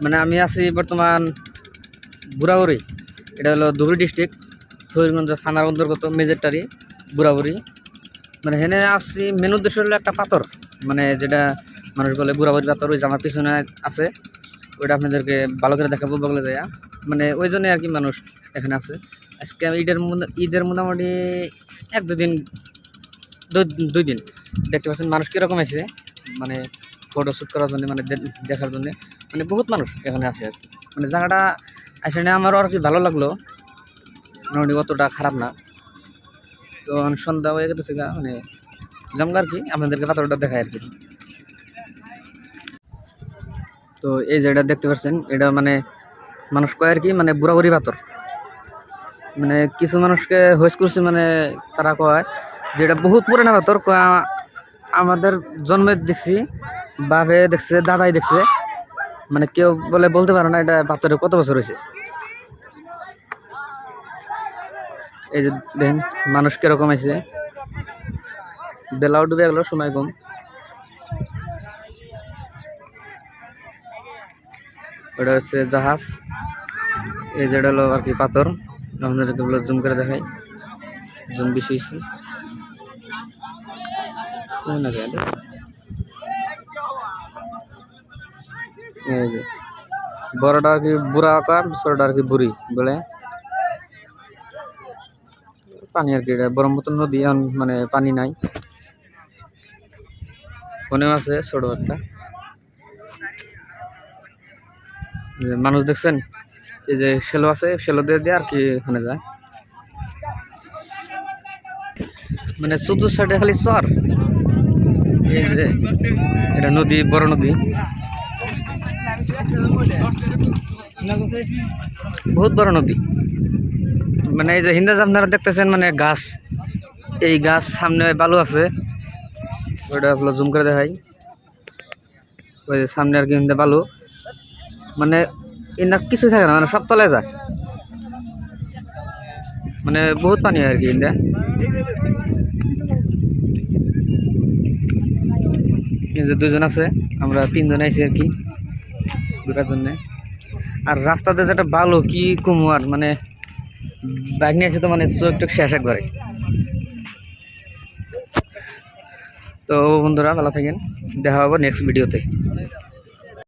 মানে আমি আছি বর্তমান বুড়াবুড়ি, এটা হলো ধুবড়ী ডিস্ট্রিক্ট, ফরিদগঞ্জ থানার অন্তর্গত মেজেরটারি বুড়াবুড়ি। মানে হেনে আসছি মেন উদ্দেশ্য হলো একটা পাথর, মানে যেটা মানুষ বলে বুড়াবুড়ি পাথর, ওই যে আমার পিছনে আছে, ওইটা আপনাদেরকে ভালো করে দেখাবো বগলে যায়। মানে ওই জন্যই আর কি মানুষ এখানে আছে। আজকে ঈদের মোটামুটি 1-2 দিন, 2 দিন দেখতে পাচ্ছেন মানুষ কীরকম আছে, মানে ফটো শ্যুট করার জন্য, মানে দেখার জন্য, মানে বহুত মানুষ এখানে আসে আর কি। মানে জায়গাটা আসলে আমারও আর কি ভালো লাগলো, মোটামুটি অতটা খারাপ না। তো সন্ধ্যা হয়ে গেছে গা, মানে জমকা আর কি, আপনাদেরকে পাথরটা দেখায় আর কি। তো এই যেটা দেখতে পাচ্ছেন, এটা মানে মানুষ কয় আর কি, মানে বুড়াবুড়ি পাথর। মানে কিছু মানুষকে হইস করছে, মানে তারা কয় যেটা বহুত পুরানা পাথর, আমাদের জন্মে দেখছি, বাপে দেখছে, দাদাই দেখছে, মানে কেউ বলতে পারে না এটা পাথরে কত বছর হয়েছে। এই যে দেখেন মানুষ কিরকম আছে, বেলাও ডুবে গেল, সময় কম। ওটা হচ্ছে জাহাজ, এই যেটা হলো আর কি পাথর, আপনাদেরকে জুম করে দেখাই, জুম বেশি হয়েছে। এই যে বড়টা আর কি বুড়া আকার, ছোটটা আর কি বুড়ি বলে। পানি আর কি, এটা ব্রহ্মপুত্র নদী, মানে পানি নাই, ফোনেও আছে ছোট একটা। মানুষ দেখছেন, এই যে শেলো আছে, শেলো দিয়ে আর কি ওখানে যায়, মানে চতুর সাইডে খালি চর। এই যে এটা নদী, বড় নদী, বহুত বড় নদী। মানে এই যে হিন্দা আপনারা দেখতেছেন, মানে গাছ, এই গাছ সামনে বালু আছে, ওইটা হলো জুম করে দেখাই, ওই যে সামনে আর কি হিন্দা বালু, মানে এনার কিছু থাকে না, মানে সব তলায় যায়, মানে বহুত পানি হয় আর কি ইন্দা। এই যে 2জন আছে, আমরা 3জন আইছি আর কি ঘোরার জন্য। আর রাস্তাতে যেটা বালু কি কমু, আর মানে বাইক নিয়ে আছে তো, মানে চোখ টোক শেষ একবারে। তো বন্ধুরা ভালো থাকেন, দেখা হবো নেক্সট ভিডিওতে।